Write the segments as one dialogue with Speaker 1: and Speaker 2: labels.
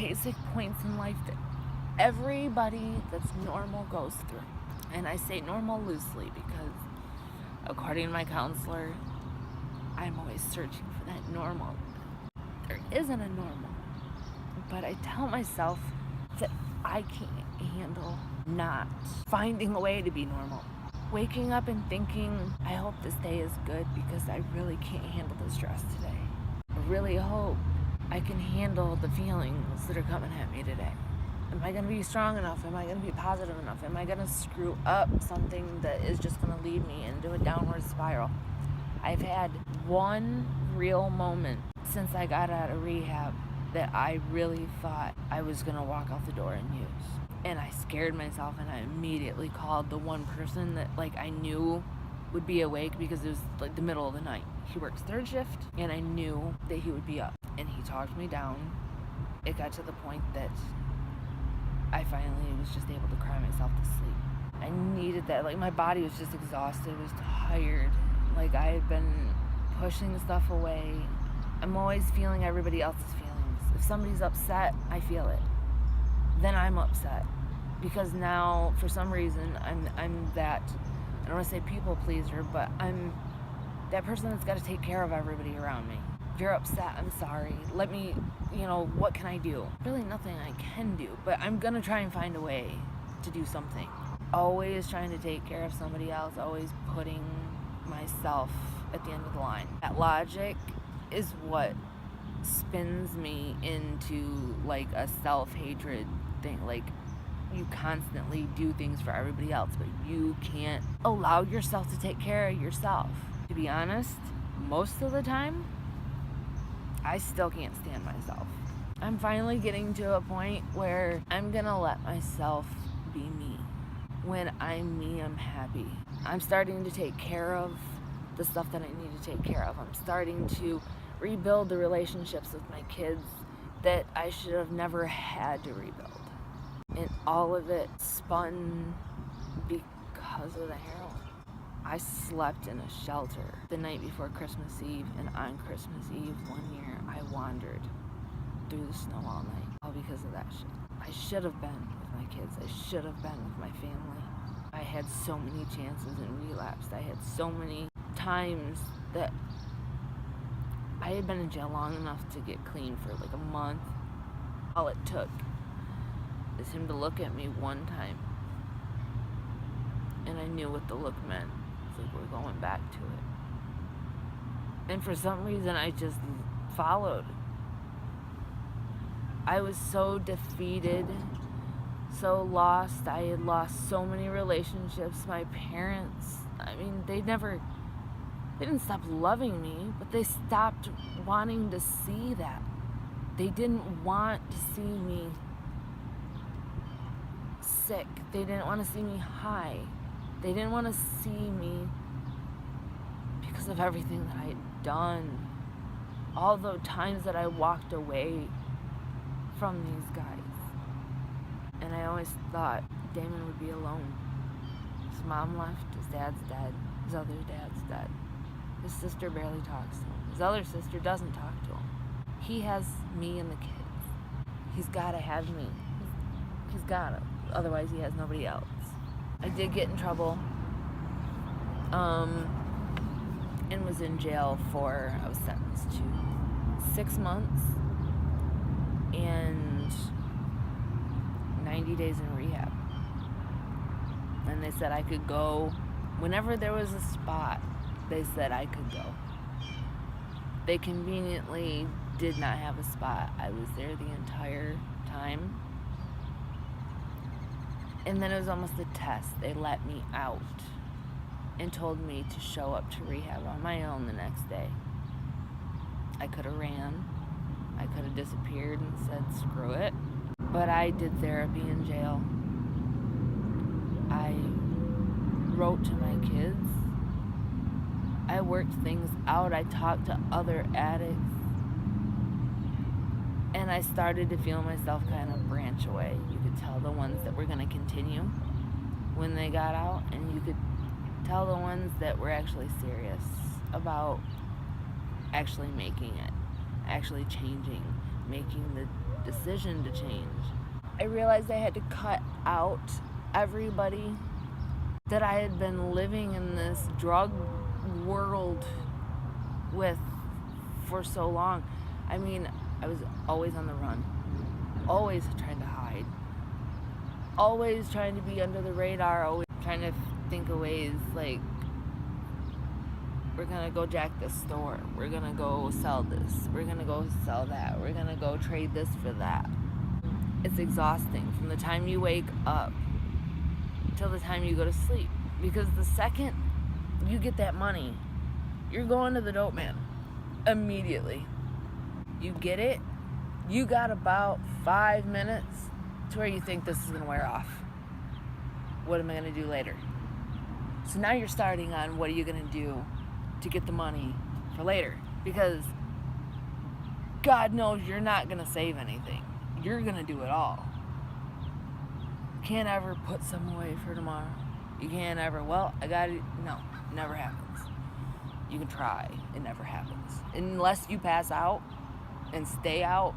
Speaker 1: basic points in life that everybody that's normal goes through. And I say normal loosely because, according to my counselor, I'm always searching for that normal. There isn't a normal. But I tell myself that I can't handle not finding a way to be normal. Waking up and thinking, I hope this day is good because I really can't handle the stress today. I really hope I can handle the feelings that are coming at me today. Am I going to be strong enough? Am I going to be positive enough? Am I going to screw up something that is just going to lead me into a downward spiral? I've had one real moment since I got out of rehab that I really thought I was going to walk out the door and use. And I scared myself, and I immediately called the one person that I knew would be awake because it was the middle of the night. He works third shift, and I knew that he would be up. And he talked me down. It got to the point that I finally was just able to cry myself to sleep. I needed that. My body was just exhausted. I was tired. I had been pushing stuff away. I'm always feeling everybody else's feelings. If somebody's upset, I feel it. Then I'm upset. Because now, for some reason, I'm that, I don't want to say people pleaser, but I'm that person that's got to take care of everybody around me. If you're upset, I'm sorry. Let me, what can I do? Really nothing I can do, but I'm going to try and find a way to do something. Always trying to take care of somebody else, always putting myself at the end of the line. That logic is what spins me into a self-hatred thing. You constantly do things for everybody else, but you can't allow yourself to take care of yourself. To be honest, most of the time, I still can't stand myself. I'm finally getting to a point where I'm gonna let myself be me. When I'm me, I'm happy. I'm starting to take care of the stuff that I need to take care of. I'm starting to rebuild the relationships with my kids that I should have never had to rebuild. And all of it spun because of the heroin. I slept in a shelter the night before Christmas Eve, and on Christmas Eve one year, I wandered through the snow all night, all because of that shit. I should have been with my kids. I should have been with my family. I had so many chances and relapsed. I had so many times that I had been in jail long enough to get clean for a month. All it took is him to look at me one time, and I knew what the look meant. It's we're going back to it. And for some reason, I just followed. I was so defeated, so lost. I had lost so many relationships. My parents, they didn't stop loving me, but they stopped wanting to see that. They didn't want to see me sick. They didn't want to see me high. They didn't want to see me because of everything that I had done. All the times that I walked away from these guys. And I always thought Damon would be alone. His mom left, his dad's dead, his other dad's dead. His sister barely talks to him. His other sister doesn't talk to him. He has me and the kids. He's gotta have me. He's gotta. Otherwise he has nobody else. I did get in trouble. And was in jail I was sentenced to 6 months and 90 days in rehab. And they said I could go whenever there was a spot. They said I could go. They conveniently did not have a spot. I was there the entire time. And then it was almost a test. They let me out and told me to show up to rehab on my own the next day. I could have ran. I could have disappeared and said, screw it. But I did therapy in jail. I wrote to my kids. I worked things out. I talked to other addicts. And I started to feel myself kind of branch away. You could tell the ones that were going to continue when they got out, and you could tell the ones that were actually serious about actually making it, actually changing, making the decision to change. I realized I had to cut out everybody that I had been living in this drug world with for so long. I mean, I was always on the run, always trying to hide, always trying to be under the radar, always trying to think of ways like, we're gonna go jack this store, we're gonna go sell this, we're gonna go sell that, we're gonna go trade this for that. It's exhausting from the time you wake up till the time you go to sleep, because the second you get that money, you're going to the dope man immediately. You get it, you got about 5 minutes to where you think this is gonna wear off. What am I gonna do later? So now you're starting on what are you gonna do to get the money for later, because God knows you're not gonna save anything. You're gonna do it all. You can't ever put some away for tomorrow. You can't ever, well, I got it. No, never happens. You can try, it never happens. Unless you pass out and stay out,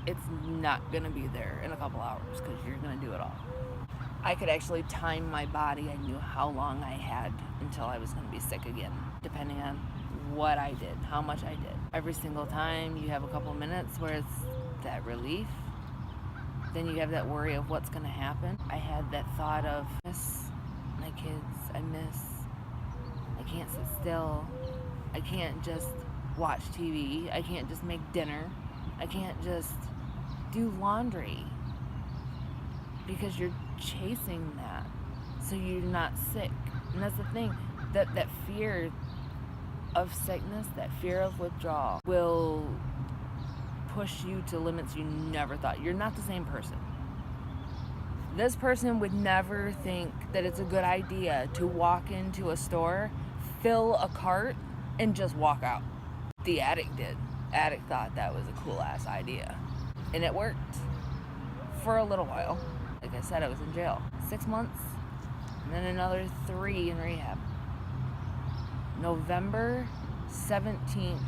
Speaker 1: it's not gonna be there in a couple hours, because you're gonna do it all. I could actually time my body. I knew how long I had until I was gonna be sick again, depending on what I did, how much I did. Every single time you have a couple minutes where it's that relief, then you have that worry of what's gonna happen. I had that thought of, I miss my kids, I can't sit still, I can't just watch TV, I can't just make dinner, I can't just do laundry, because you're chasing that so you're not sick. And that's the thing, that fear of sickness, that fear of withdrawal will push you to limits you never thought. You're not the same person. This person would never think that it's a good idea to walk into a store, fill a cart, and just walk out. The addict did. Addict thought that was a cool ass idea. And it worked for a little while. Like I said, I was in jail 6 months, and then another 3 in rehab. November 17th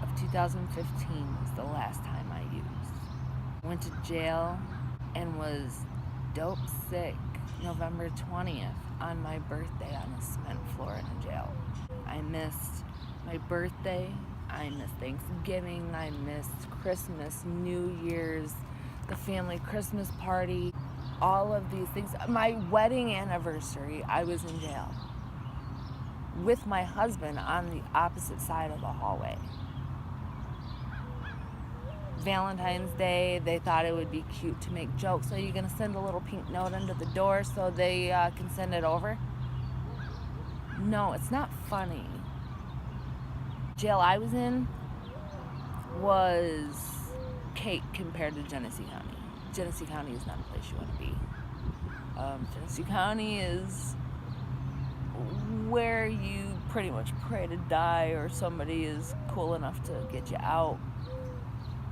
Speaker 1: of 2015 was the last time I used. Went to jail and was dope sick November 20th on my birthday on the cement floor in a jail. I missed my birthday, I missed Thanksgiving, I missed Christmas, New Year's, the family Christmas party, all of these things. My wedding anniversary, I was in jail with my husband on the opposite side of the hallway. Valentine's Day, they thought it would be cute to make jokes. So you're gonna send a little pink note under the door so they can send it over? No, it's not funny. Jail I was in was cake compared to Genesee County. Genesee County is not a place you want to be. Genesee County is where you pretty much pray to die, or somebody is cool enough to get you out.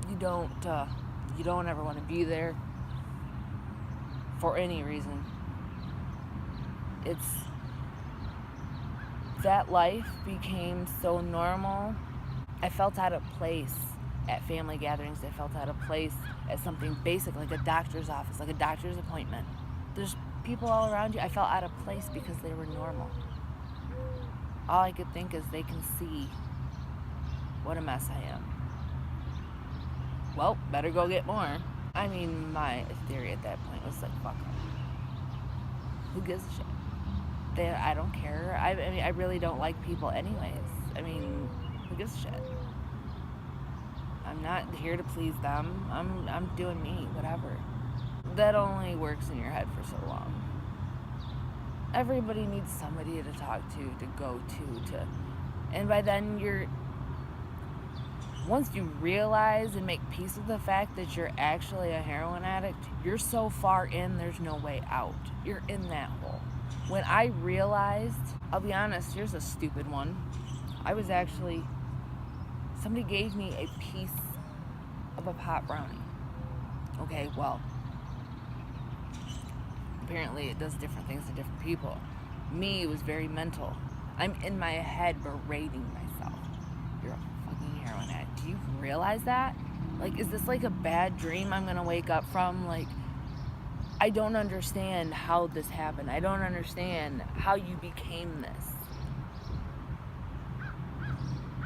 Speaker 1: You don't ever want to be there for any reason. It's that life became so normal. I felt out of place at family gatherings. I felt out of place at something basic like a doctor's office, like a doctor's appointment. There's people all around you. I felt out of place because they were normal. All I could think is they can see what a mess I am. Well, better go get more. I mean, my theory at that point was like, fuck them. Who gives a shit? I don't care. I mean, I really don't like people anyways. I mean, who gives a shit? I'm not here to please them. I'm doing me, whatever. That only works in your head for so long. Everybody needs somebody to talk to go to. And by then once you realize and make peace with the fact that you're actually a heroin addict, you're so far in, there's no way out. You're in that hole. When I realized, I'll be honest, here's a stupid one. Somebody gave me a piece of a pot brownie. Okay, well, apparently it does different things to different people. Me, it was very mental. I'm in my head berating myself. You're a fucking heroin addict. Do you realize that? Like, is this like a bad dream I'm gonna wake up from? Like, I don't understand how this happened. I don't understand how you became this.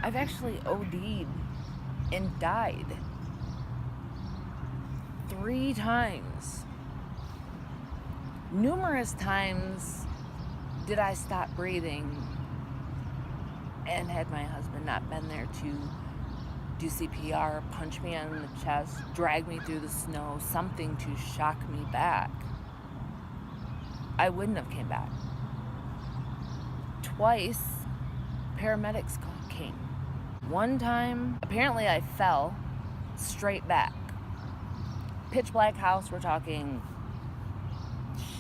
Speaker 1: I've actually OD'd and died 3 times. Numerous times did I stop breathing, and had my husband not been there to do CPR, punch me on the chest, drag me through the snow, something to shock me back, I wouldn't have came back. Twice, paramedics came. One time, apparently I fell straight back. Pitch black house, we're talking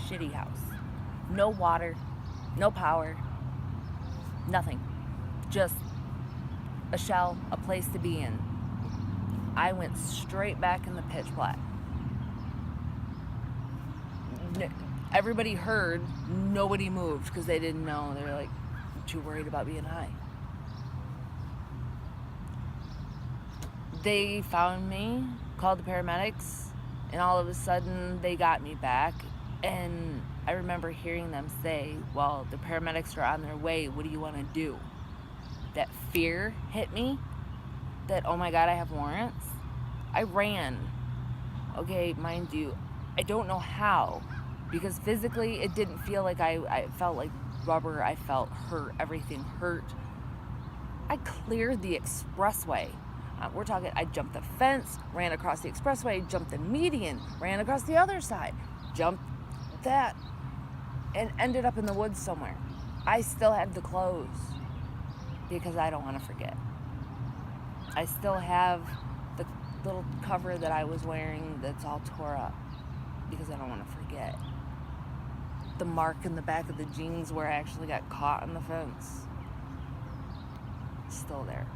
Speaker 1: shitty house. No water, no power, nothing. Just a shell, a place to be in. I went straight back in the pitch black. Everybody heard, nobody moved because they didn't know. They were like too worried about being high. They found me, called the paramedics, and all of a sudden they got me back. And I remember hearing them say, well, the paramedics are on their way. What do you want to do? That fear hit me, that, oh my God, I have warrants. I ran. Okay, mind you, I don't know how, because physically it didn't feel like I felt like rubber. I felt hurt. Everything hurt. I cleared the expressway. We're talking, I jumped the fence, ran across the expressway, jumped the median, ran across the other side, jumped that, and ended up in the woods somewhere. I still had the clothes because I don't want to forget. I still have the little cover that I was wearing that's all tore up because I don't want to forget. The mark in the back of the jeans where I actually got caught in the fence, still there.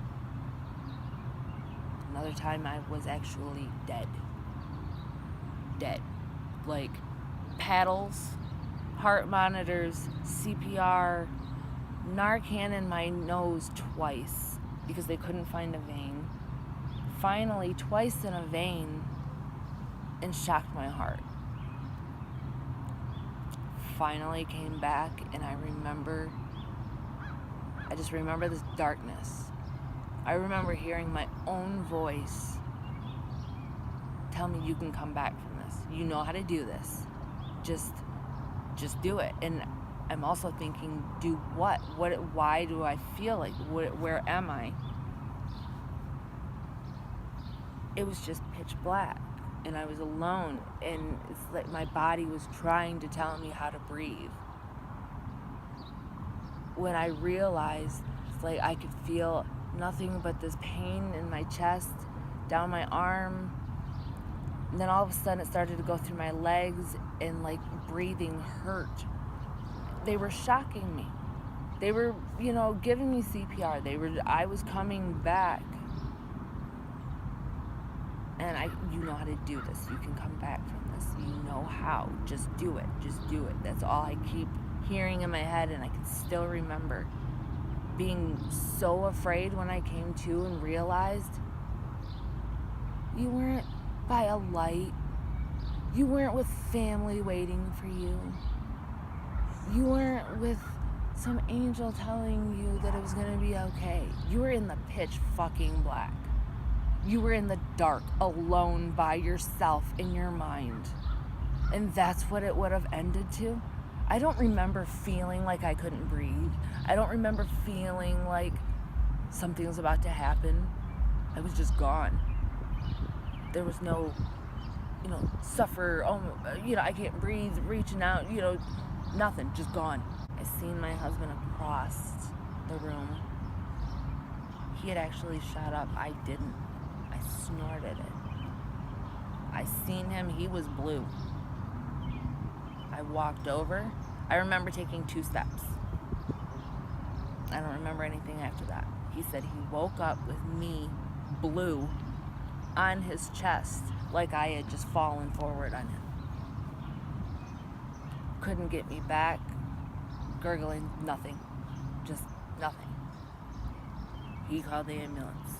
Speaker 1: Another time I was actually dead. Dead. Like paddles, heart monitors, CPR, Narcan in my nose twice because they couldn't find a vein. Finally, twice in a vein, and shocked my heart. Finally came back, and I just remember this darkness. I remember hearing my own voice tell me, you can come back from this. You know how to do this. Just do it. And I'm also thinking, do what? Why do I feel like, where am I? It was just pitch black, and I was alone, and it's like my body was trying to tell me how to breathe. When I realized, it's like I could feel nothing but this pain in my chest, down my arm, and then all of a sudden it started to go through my legs, and like breathing hurt. They were shocking me. They were, giving me CPR. I was coming back. And you know how to do this. You can come back from this. You know how. Just do it. Just do it. That's all I keep hearing in my head, and I can still remember being so afraid when I came to and realized you weren't by a light. You weren't with family waiting for you. You weren't with some angel telling you that it was going to be okay. You were in the pitch fucking black. You were in the dark, alone by yourself in your mind. And that's what it would have ended to. I don't remember feeling like I couldn't breathe. I don't remember feeling like something was about to happen. I was just gone. There was no, suffer, I can't breathe, reaching out, nothing, just gone. I seen my husband across the room. He had actually shot up. I didn't. I snorted it. I seen him. He was blue. I walked over. I remember taking 2 steps. I don't remember anything after that. He said he woke up with me, blue, on his chest, like I had just fallen forward on him. Couldn't get me back. Gurgling, nothing. Just nothing. He called the ambulance.